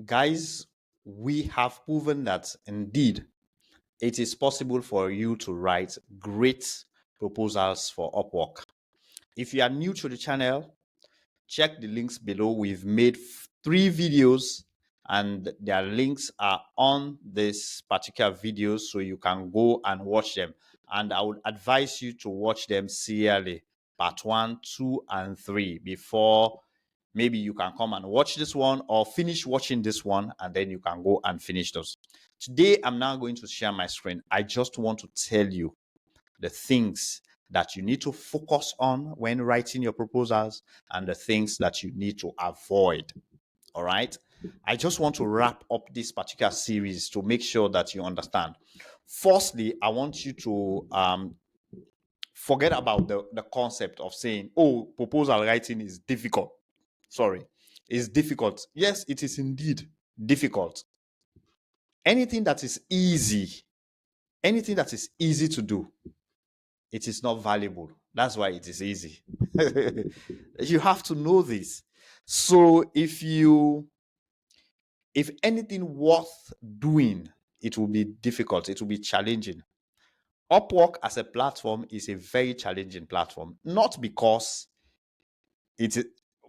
Guys, we have proven that indeed it is possible for you to write great proposals for Upwork. If you are new to the channel, check the links below. We've made 3 videos and their links are on this particular video, so you can go and watch them. And I would advise you to watch them serially, part 1, 2, and 3, before maybe you can come and watch this one or finish watching this one, and then you can go and finish those. Today, I'm now going to share my screen. I just want to tell you the things that you need to focus on when writing your proposals and the things that you need to avoid. All right. I just want to wrap up this particular series to make sure that you understand. Firstly, I want you to forget about the concept of saying, oh, proposal writing is difficult. Sorry, it's difficult. Yes, it is indeed difficult. Anything that is easy to do, it is not valuable. That's why it is easy. You have to know this. So if anything worth doing, it will be difficult, it will be challenging. Upwork as a platform is a very challenging platform, not because it's,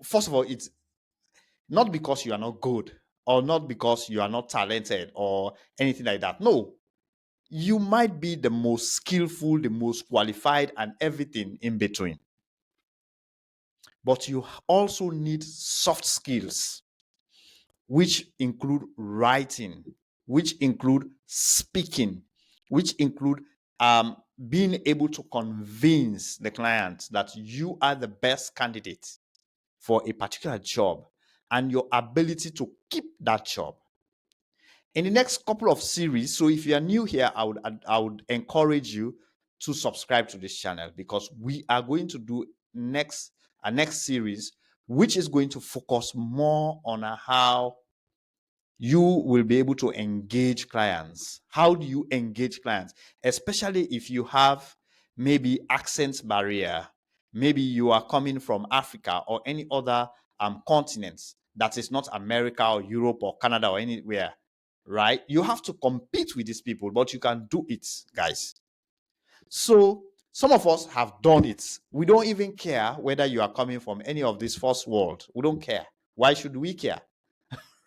first of all, it's not because you are not good or not because you are not talented or anything like that. No, you might be the most skillful, the most qualified, and everything in between. But you also need soft skills, which include writing, which include speaking, which include being able to convince the client that you are the best candidate for a particular job, and your ability to keep that job. In the next couple of series, so if you are new here, I would encourage you to subscribe to this channel, because we are going to do a next series which is going to focus more on how you will be able to engage clients. How do you engage clients? Especially if you have maybe accent barrier, maybe you are coming from Africa or any other continents that is not America or Europe or Canada or anywhere, right? You have to compete with these people, but you can do it, guys. So some of us have done it. We don't even care whether you are coming from any of this first world. We don't care. Why should we care?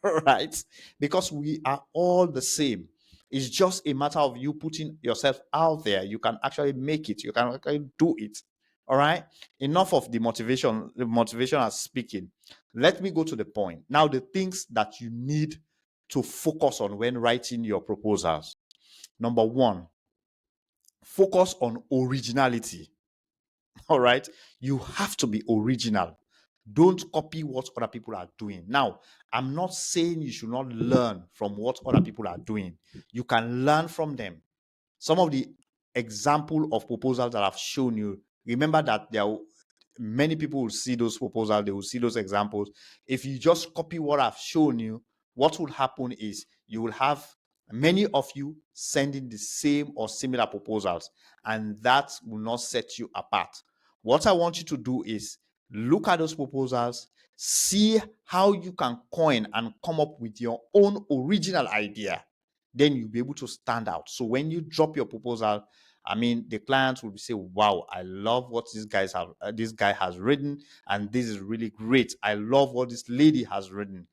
Right? Because we are all the same. It's just a matter of you putting yourself out there. You can actually make it. You can actually do it. All right. Enough of the motivational speaking. Let me go to the point. Now, the things that you need to focus on when writing your proposals. Number one, focus on originality. All right. You have to be original. Don't copy what other people are doing. Now, I'm not saying you should not learn from what other people are doing. You can learn from them. Some of the example of proposals that I've shown you, remember that there are many people will see those proposals, they will see those examples. If you just copy what I've shown you, what will happen is you will have many of you sending the same or similar proposals, and that will not set you apart. What I want you to do is look at those proposals, see how you can coin and come up with your own original idea. Then you'll be able to stand out. So when you drop your proposal, I mean, the clients will say, "Wow, I love what this guy has written, and this is really great. I love what this lady has written.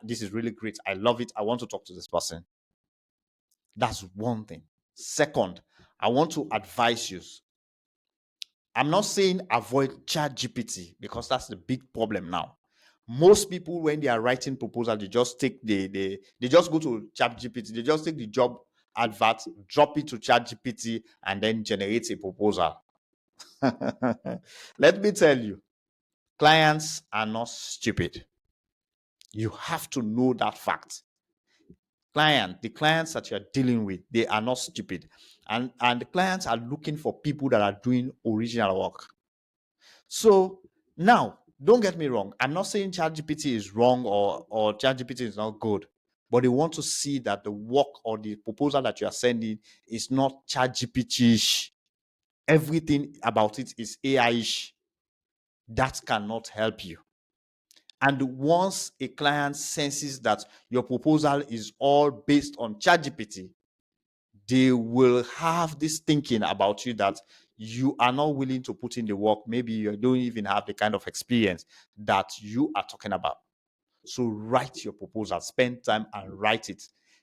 This is really great. I love it. I want to talk to this person." That's one thing. Second, I want to advise you. I'm not saying avoid ChatGPT, because that's the big problem now. Most people, when they are writing proposal, they just take they just go to ChatGPT. They just take the job advert, drop it to ChatGPT, and then generate a proposal. Let me tell you, clients are not stupid. You have to know that fact. The clients that you're dealing with, they are not stupid. And the clients are looking for people that are doing original work. So now, don't get me wrong. I'm not saying ChatGPT is wrong or ChatGPT is not good, but they want to see that the work or the proposal that you are sending is not ChatGPT-ish. Everything about it is AI-ish. That cannot help you. And once a client senses that your proposal is all based on ChatGPT, they will have this thinking about you that you are not willing to put in the work. Maybe you don't even have the kind of experience that you are talking about. So write your proposal, spend time and write it.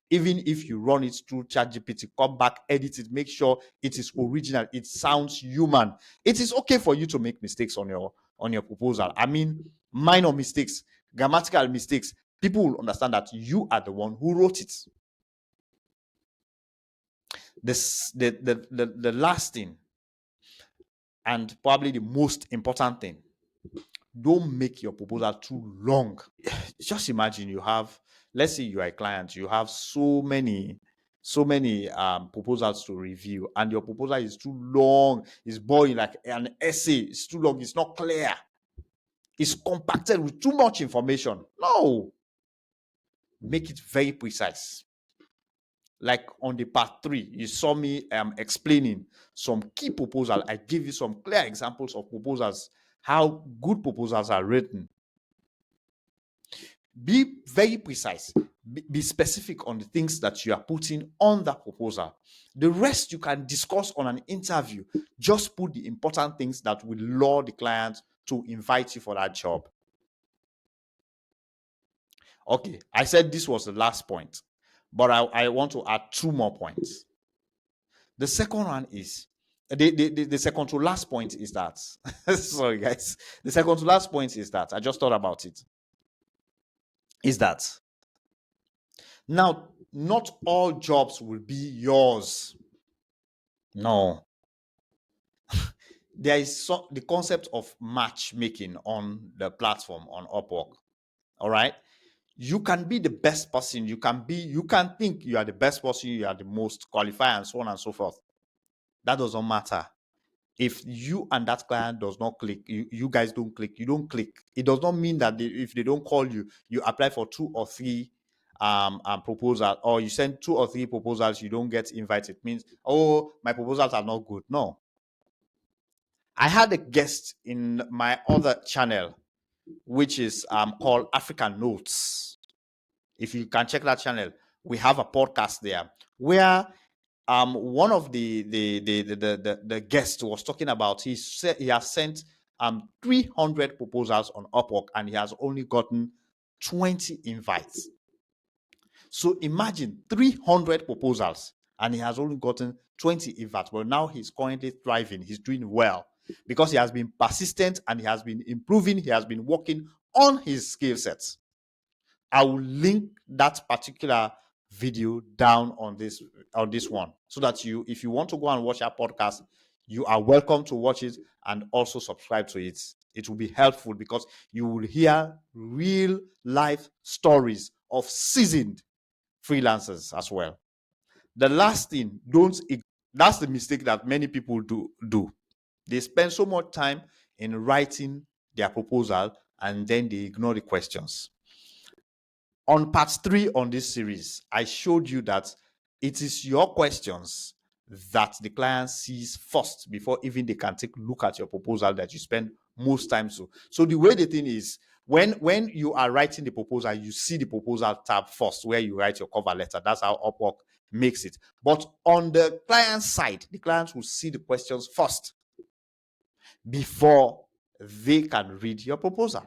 Even if you run it through ChatGPT, come back, edit it, make sure it is original, it sounds human. It is okay for you to make mistakes on your proposal. I mean, minor mistakes, grammatical mistakes. People will understand that you are the one who wrote it. The last thing, and probably the most important thing, don't make your proposal too long. Just imagine you have, let's say you are a client, you have so many proposals to review, and your proposal is too long, it's boring, like an essay. It's too long, it's not clear, it's compacted with too much information. No, make it very precise. Like on the part 3, you saw me explaining some key proposal. I give you some clear examples of proposals, how good proposals are written. Be very precise. Be specific on the things that you are putting on that proposal. The rest you can discuss on an interview. Just put the important things that will lure the client to invite you for that job. Okay, I said this was the last point, but I want to add 2 more points. The second one is, the second to last point is that, sorry guys, the second to last point is that, I just thought about it, is that now not all jobs will be yours. No. There is the concept of matchmaking on the platform, on Upwork. All right. You can be the best person. You can think you are the best person, you are the most qualified, and so on and so forth. That doesn't matter. If you and that client does not click, you guys don't click, you don't click. It does not mean that if they don't call you, you apply for 2 or 3 proposals, or you send 2 or 3 proposals, you don't get invited. It means, oh, my proposals are not good. No. I had a guest in my other channel, which is called African Notes. If you can check that channel, we have a podcast there where one of the guests was talking about, he said he has sent 300 proposals on Upwork and he has only gotten 20 invites. So imagine 300 proposals and he has only gotten 20 invites. But now he's currently thriving, he's doing well because he has been persistent and he has been improving, he has been working on his skill sets. I will link that particular video down on this one, so that if you want to go and watch our podcast, you are welcome to watch it and also subscribe to it. It will be helpful because you will hear real life stories of seasoned freelancers as well. The last thing, that's the mistake that many people do. They spend so much time in writing their proposal and then they ignore the questions. On part 3 on this series, I showed you that it is your questions that the client sees first before even they can take a look at your proposal that you spend most time to. So the way the thing is, when you are writing the proposal, you see the proposal tab first where you write your cover letter. That's how Upwork makes it. But on the client side, the clients will see the questions first before they can read your proposal.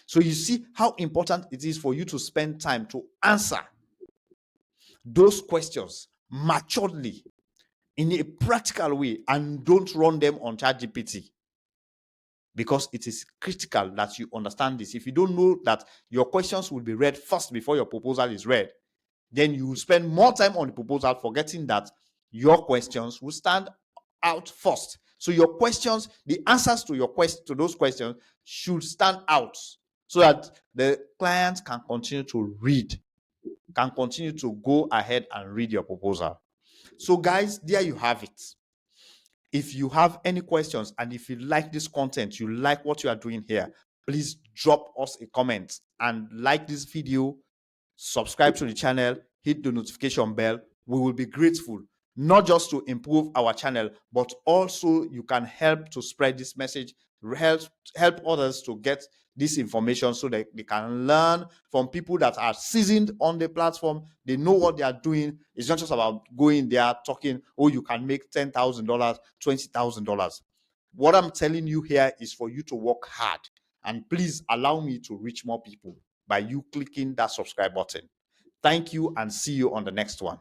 So you see how important it is for you to spend time to answer those questions maturely in a practical way, and don't run them on ChatGPT, because it is critical that you understand this. If you don't know that your questions will be read first before your proposal is read, then you will spend more time on the proposal, forgetting that your questions will stand out first. So your questions, the answers to those questions should stand out, so that the client can continue to read, can continue to go ahead and read your proposal. So guys, there you have it. If you have any questions and if you like this content, you like what you are doing here, please drop us a comment and like this video, subscribe to the channel, hit the notification bell. We will be grateful, not just to improve our channel, but also you can help to spread this message help help others to get this information so that they can learn from people that are seasoned on the platform. They know what they are doing. It's not just about going there talking, oh, you can make $10,000, $20,000. What I'm telling you here is for you to work hard, and please allow me to reach more people by you clicking that subscribe button. Thank you, and see you on the next one.